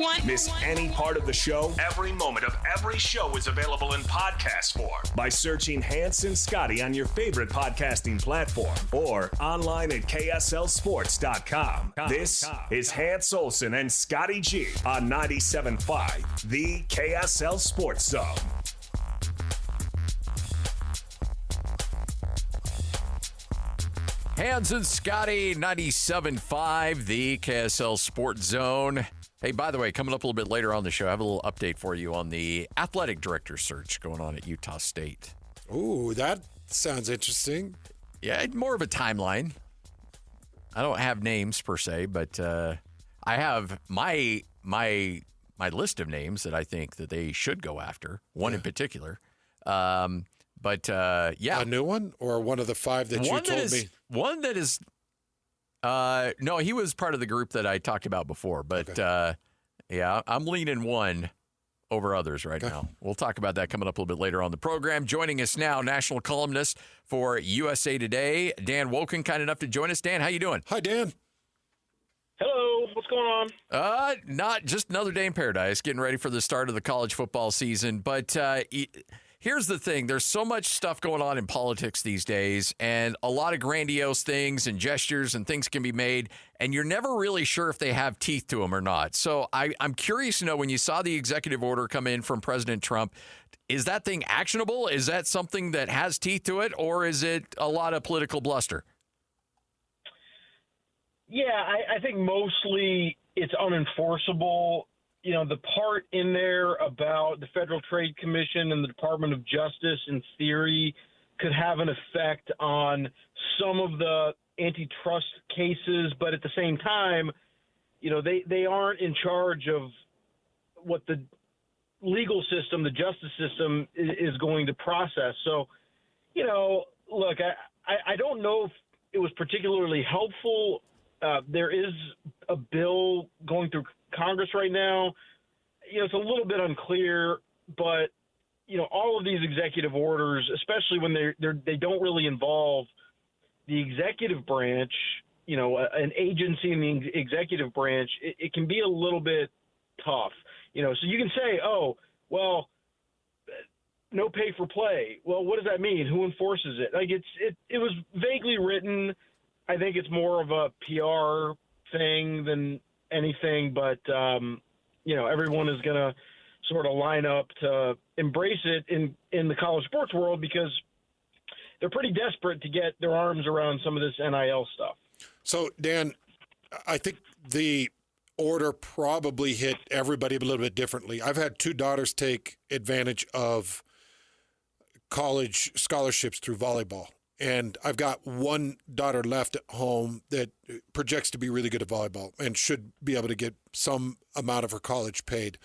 one. Miss any part of the show? Every moment of every show is available in podcast form by searching Hans and Scotty on your favorite podcasting platform or online at KSLSports.com. This is Hans Olsen and Scotty G on 97.5, the KSL Sports Zone. Hans and Scotty, 97.5, the KSL Sports Zone. Hey, by the way, coming up a little bit later on the show, I have a little update for you on the athletic director search going on at Utah State. Ooh, that sounds interesting. Yeah, more of a timeline. I don't have names per se, but I have my list of names that I think that they should go after. One in particular. But yeah. A new one or one of the five that you told me? One that is, no, he was part of the group that I talked about before. But yeah, I'm leaning one over others right now. We'll talk about that coming up a little bit later on the program. Joining us now, national columnist for USA Today, Dan Wolken, kind enough to join us. Dan, how you doing? Hi, Dan. Hello, what's going on? Not just another day in paradise, getting ready for the start of the college football season. But here's the thing. There's so much stuff going on in politics these days, and a lot of grandiose things and gestures and things can be made, and you're never really sure if they have teeth to them or not. So I'm curious to know, when you saw the executive order come in from President Trump, is that thing actionable? Is that something that has teeth to it, or is it a lot of political bluster? Yeah, I think mostly it's unenforceable. You know, the part in there about the Federal Trade Commission and the Department of Justice, in theory, could have an effect on some of the antitrust cases, but at the same time, you know, they aren't in charge of what the legal system, the justice system, is going to process. So, you know, look, I don't know if it was particularly helpful. There is a bill going through Congress right now. You know, it's a little bit unclear, but, you know, all of these executive orders, especially when they don't really involve the executive branch, you know, an agency in the executive branch, it can be a little bit tough. You know, so you can say, oh, well, no pay for play. Well, what does that mean? Who enforces it? Like, it was vaguely written. I think it's more of a PR thing than anything, but, you know, everyone is going to sort of line up to embrace it in the college sports world, because they're pretty desperate to get their arms around some of this NIL stuff. So, Dan, I think the order probably hit everybody a little bit differently. I've had two daughters take advantage of college scholarships through volleyball. And I've got one daughter left at home that projects to be really good at volleyball and should be able to get some amount of her college paid.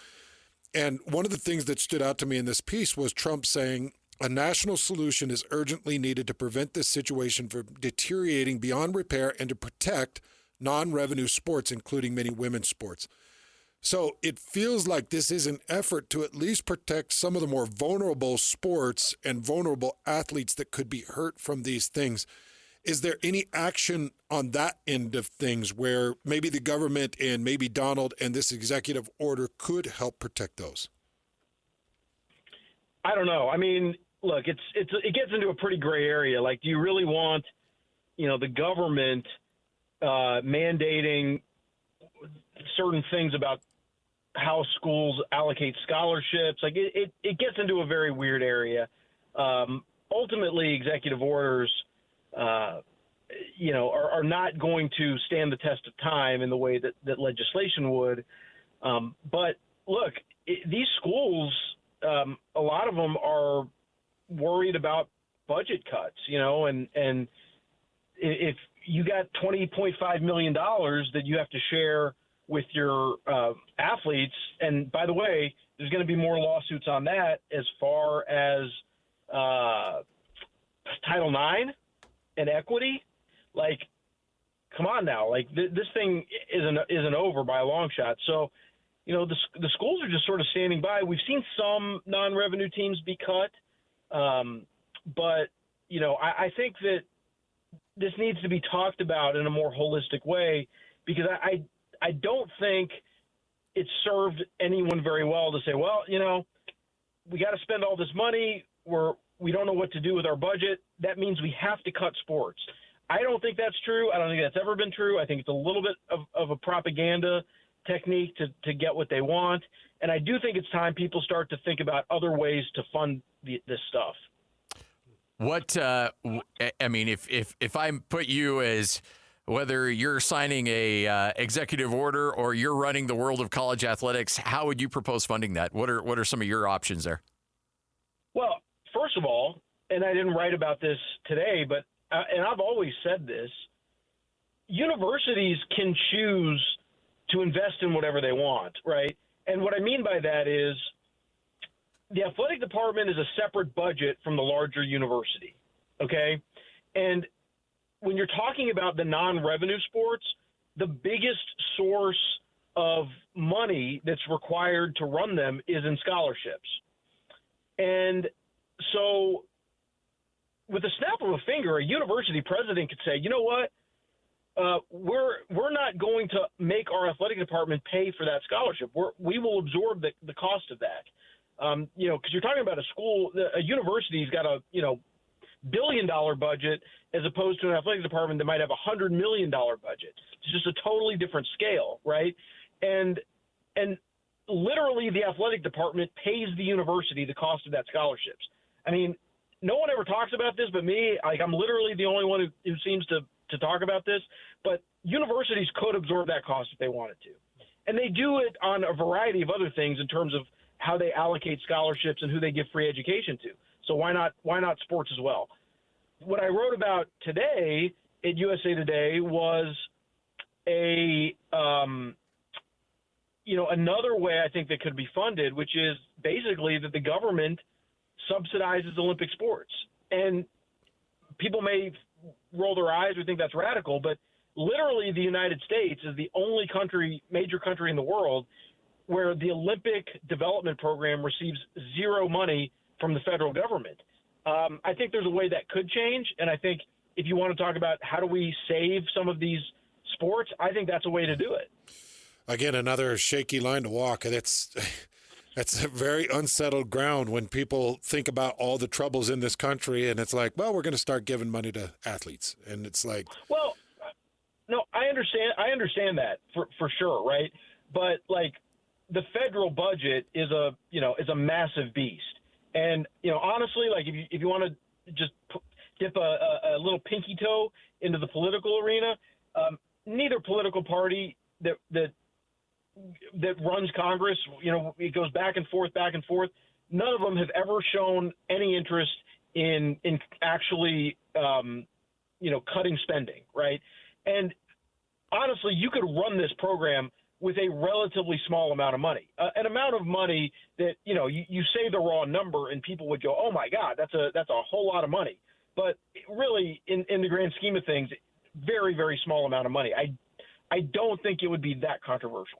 And one of the things that stood out to me in this piece was Trump saying a national solution is urgently needed to prevent this situation from deteriorating beyond repair and to protect non-revenue sports, including many women's sports. So it feels like this is an effort to at least protect some of the more vulnerable sports and vulnerable athletes that could be hurt from these things. Is there any action on that end of things where maybe the government and maybe Donald and this executive order could help protect those? I don't know. I mean, look, it gets into a pretty gray area. Like, do you really want, you know, the government mandating certain things about how schools allocate scholarships? Like, it gets into a very weird area. Ultimately, executive orders, you know, are not going to stand the test of time in the way that legislation would. But look, these schools, a lot of them are worried about budget cuts, you know, and if you got $20.5 million that you have to share with your athletes, and by the way, there's going to be more lawsuits on that as far as Title IX and equity. Like, come on now, like this thing isn't over by a long shot. So, you know, the schools are just sort of standing by. We've seen some non-revenue teams be cut, but you know, I think that this needs to be talked about in a more holistic way, because I don't think it served anyone very well to say, well, we got to spend all this money. We don't know what to do with our budget. That means we have to cut sports. I don't think that's true. I don't think that's ever been true. I think it's a little bit of a propaganda technique to get what they want. And I do think it's time people start to think about other ways to fund this stuff. What I mean, if I put you as whether you're signing a executive order or you're running the world of college athletics, how would you propose funding that? What are some of your options there? Well, first of all, and I didn't write about this today, but and I've always said this, universities can choose to invest in whatever they want, right? And what I mean by that is the athletic department is a separate budget from the larger university, okay? And when you're talking about the non-revenue sports, the biggest source of money that's required to run them is in scholarships. And so with the snap of a finger, a university president could say, you know what, we're not going to make our athletic department pay for that scholarship. We will absorb the cost of that. Because you're talking about a university's got a billion-dollar budget as opposed to an athletic department that might have $100 million budget. It's just a totally different scale, right? And literally the athletic department pays the university the cost of that scholarships. I mean, no one ever talks about this but me. I'm literally the only one who seems to talk about this. But universities could absorb that cost if they wanted to. And they do it on a variety of other things in terms of how they allocate scholarships and who they give free education to. So why not sports as well? What I wrote about today at USA Today was another way I think that could be funded, which is basically that the government subsidizes Olympic sports. And people may roll their eyes or think that's radical, but literally the United States is the only major country in the world where the Olympic development program receives zero money from the federal government. I think there's a way that could change, and I think if you want to talk about how do we save some of these sports, I think that's a way to do it. Again, another shaky line to walk, and that's a very unsettled ground when people think about all the troubles in this country, and it's like, well, we're going to start giving money to athletes, and it's like, well, no, I understand that for sure, right? But the federal budget is a massive beast. And, honestly, if you want to just dip a little pinky toe into the political arena, neither political party that runs Congress, it goes back and forth. None of them have ever shown any interest in actually, cutting spending, right? And honestly, you could run this program with a relatively small amount of money, an amount of money that, you say the raw number and people would go, oh my God, that's a whole lot of money. But really in the grand scheme of things, very, very small amount of money. I don't think it would be that controversial.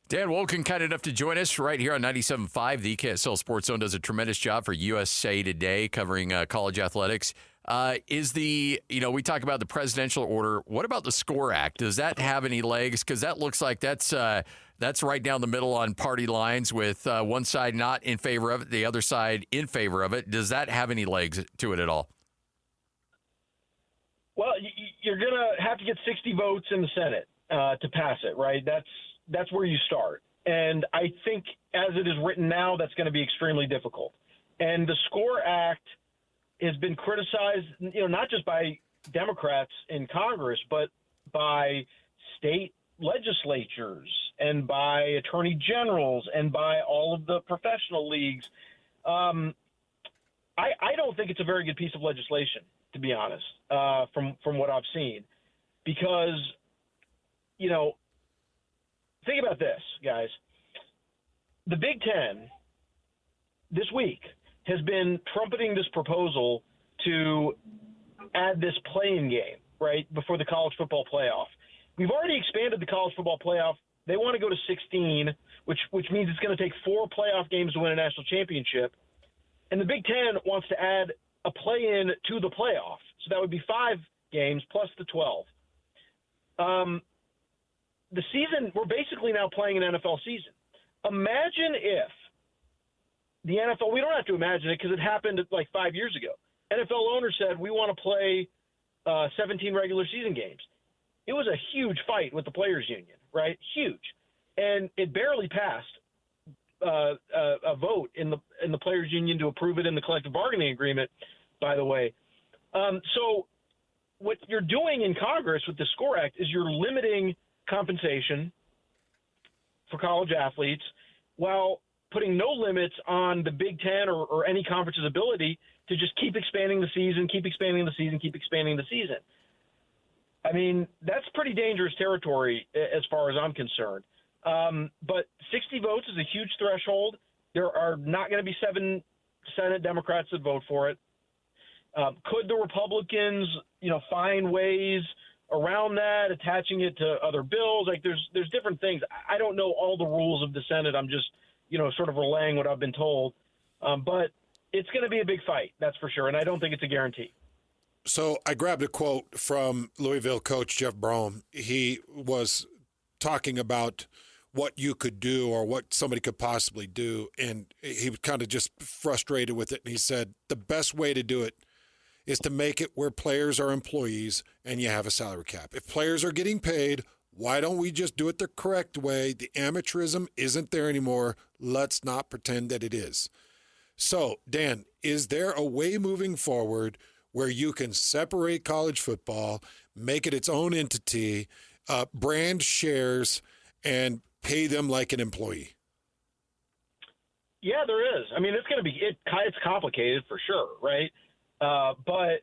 Dan Wolken, kind enough to join us right here on 97.5. The KSL Sports Zone does a tremendous job for USA Today covering college athletics. We talk about the presidential order. What about the SCORE Act? Does that have any legs? Because that looks like that's right down the middle on party lines with one side not in favor of it, the other side in favor of it. Does that have any legs to it at all? Well, you're going to have to get 60 votes in the Senate to pass it, right? That's where you start. And I think as it is written now, that's going to be extremely difficult. And the SCORE Act has been criticized, not just by Democrats in Congress, but by state legislatures and by attorney generals and by all of the professional leagues. I don't think it's a very good piece of legislation, to be honest, from what I've seen, because, think about this, guys. The Big Ten this week has been trumpeting this proposal to add this play-in game, right, before the college football playoff. We've already expanded the college football playoff. They want to go to 16, which means it's going to take 4 playoff games to win a national championship. And the Big Ten wants to add a play-in to the playoff. So that would be 5 games plus the 12. the season, we're basically now playing an NFL season. Imagine if the NFL, we don't have to imagine it because it happened like 5 years ago. NFL owners said, we want to play 17 regular season games. It was a huge fight with the players union, right? Huge. And it barely passed a vote in the players union to approve it in the collective bargaining agreement, by the way. So what you're doing in Congress with the SCORE Act is you're limiting compensation for college athletes while putting no limits on the Big Ten or any conference's ability to just keep expanding the season, keep expanding the season, keep expanding the season. I mean, that's pretty dangerous territory as far as I'm concerned. But 60 votes is a huge threshold. There are not going to be 7 Senate Democrats that vote for it. Could the Republicans, find ways around that, attaching it to other bills? Like there's different things. I don't know all the rules of the Senate. I'm just, sort of relaying what I've been told. But it's going to be a big fight, that's for sure. And I don't think it's a guarantee. So I grabbed a quote from Louisville coach Jeff Brom. He was talking about what you could do or what somebody could possibly do. And he was kind of just frustrated with it. And he said, the best way to do it is to make it where players are employees and you have a salary cap. If players are getting paid, why don't we just do it the correct way? The amateurism isn't there anymore. Let's not pretend that it is. So, Dan, is there a way moving forward where you can separate college football, make it its own entity, brand shares, and pay them like an employee? Yeah, there is. I mean, it's complicated for sure, right? But,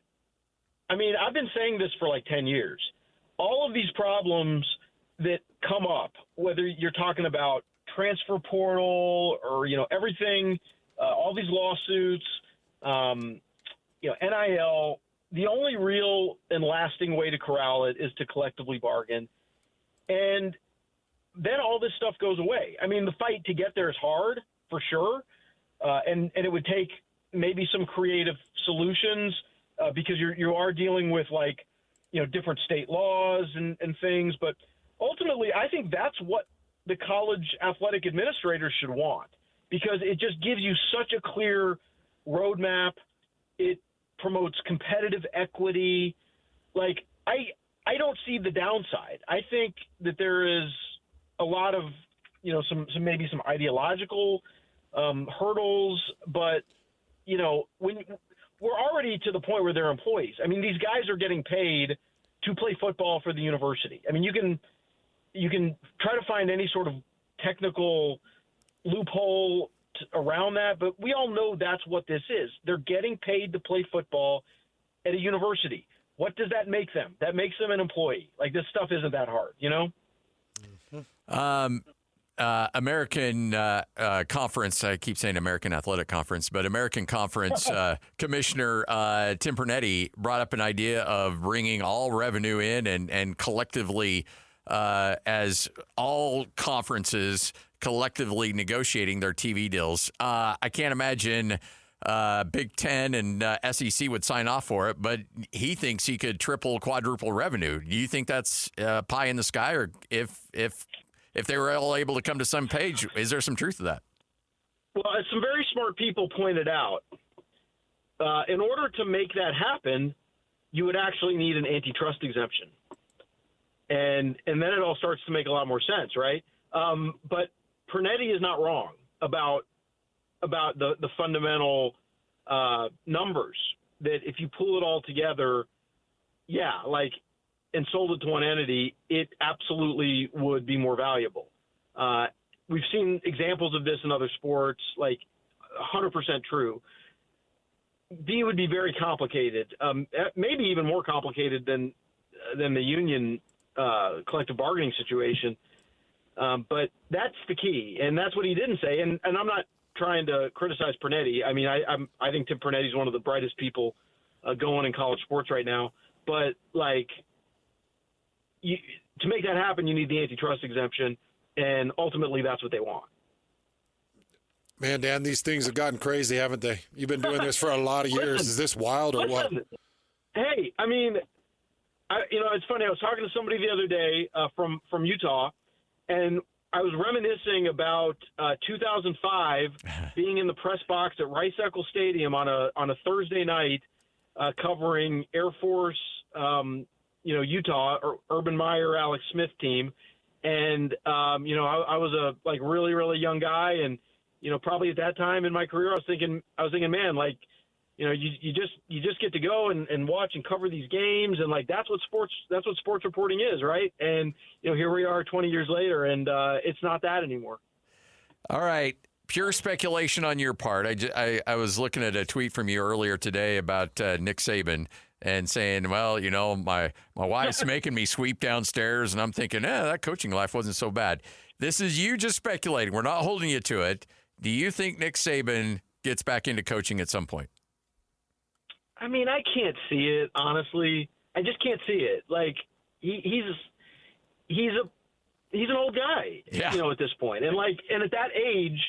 I mean, I've been saying this for like 10 years. All of these problems that come up, whether you're talking about transfer portal or, everything, all these lawsuits, NIL, the only real and lasting way to corral it is to collectively bargain. And then all this stuff goes away. I mean, the fight to get there is hard, for sure. And it would take maybe some creative solutions because you are dealing with different state laws and things. But ultimately, I think that's what the college athletic administrators should want because it just gives you such a clear roadmap. It promotes competitive equity. Like I don't see the downside. I think that there is a lot of, maybe some ideological hurdles, but when we're already to the point where they're employees. I mean, these guys are getting paid to play football for the university. I mean, you can try to find any sort of technical loophole around that, but we all know that's what this is. They're getting paid to play football at a university. What does that make them? That makes them an employee. Like, this stuff isn't that hard, American Conference, I keep saying American Athletic Conference, but American Conference Commissioner Tim Pernetti brought up an idea of bringing all revenue in and collectively, as all conferences collectively negotiating their TV deals. I can't imagine Big Ten and SEC would sign off for it, but he thinks he could triple, quadruple revenue. Do you think that's pie in the sky, or if they were all able to come to some page, is there some truth to that? Well, as some very smart people pointed out, in order to make that happen, you would actually need an antitrust exemption. And then it all starts to make a lot more sense, right? But Pernetti is not wrong about the fundamental numbers, that if you pull it all together, and sold it to one entity, it absolutely would be more valuable. We've seen examples of this in other sports, 100% true. B would be very complicated, maybe even more complicated than the union collective bargaining situation. But that's the key, and that's what he didn't say. And I'm not trying to criticize Pernetti. I mean, I think Tim Pernetti is one of the brightest people going in college sports right now. But to make that happen, you need the antitrust exemption, and ultimately that's what they want. Man, Dan, these things have gotten crazy, haven't they? You've been doing this for a lot of years. Is this wild or what? Hey, I mean, It's funny. I was talking to somebody the other day from Utah, and I was reminiscing about 2005 being in the press box at Rice-Eccles Stadium on a Thursday night, covering Air Force, Utah, or Urban Meyer, Alex Smith team, and I was a really, really young guy, and probably at that time in my career, I was thinking, man, you just get to go and watch and cover these games, and that's what sports reporting is, right? And here we are 20 years later, and it's not that anymore. All right, pure speculation on your part. I was looking at a tweet from you earlier today about Nick Saban and saying, well, my wife's making me sweep downstairs, and I'm thinking, that coaching life wasn't so bad. This is you just speculating. We're not holding you to it. Do you think Nick Saban gets back into coaching at some point? I mean, I can't see it, honestly. I just can't see it. He's an old guy, at this point. And at that age,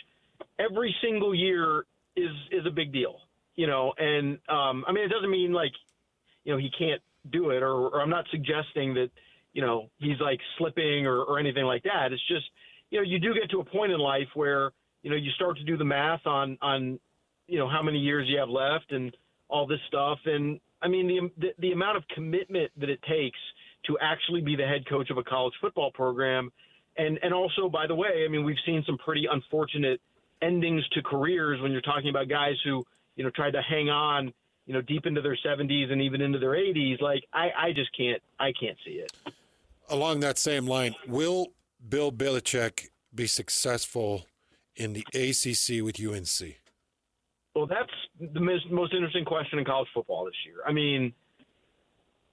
every single year is a big deal, and it doesn't mean he can't do it, or I'm not suggesting that, he's slipping or anything like that. It's just, you do get to a point in life where, you start to do the math on how many years you have left and all this stuff. And I mean, the amount of commitment that it takes to actually be the head coach of a college football program. And also, by the way, I mean, we've seen some pretty unfortunate endings to careers when you're talking about guys who, tried to hang on, deep into their 70s and even into their 80s. I can't see it. Along that same line, will Bill Belichick be successful in the ACC with UNC? Well, that's the most interesting question in college football this year. I mean,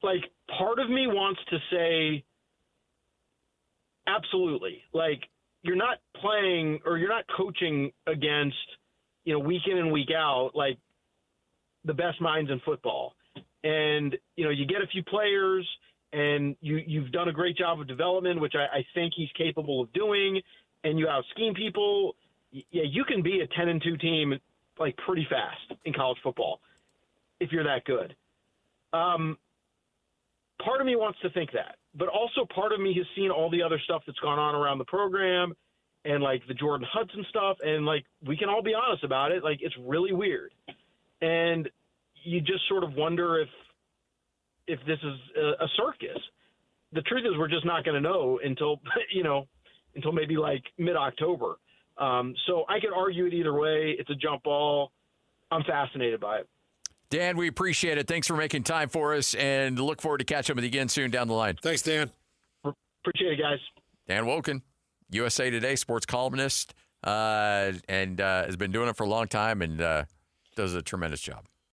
part of me wants to say absolutely. You're not playing or you're not coaching against, week in and week out, the best minds in football. And, you get a few players and you've done a great job of development, which I think he's capable of doing, and you out-scheme people. Yeah, you can be a 10-2 team pretty fast in college football if you're that good. Part of me wants to think that, but also part of me has seen all the other stuff that's gone on around the program and the Jordan Hudson stuff. And we can all be honest about it. It's really weird. And you just sort of wonder if this is a circus. The truth is we're just not going to know until maybe mid-October. So I could argue it either way. It's a jump ball. I'm fascinated by it. Dan, we appreciate it. Thanks for making time for us, and look forward to catching up with you again soon down the line. Thanks, Dan. Appreciate it, guys. Dan Wolken, USA Today sports columnist, and has been doing it for a long time and does a tremendous job.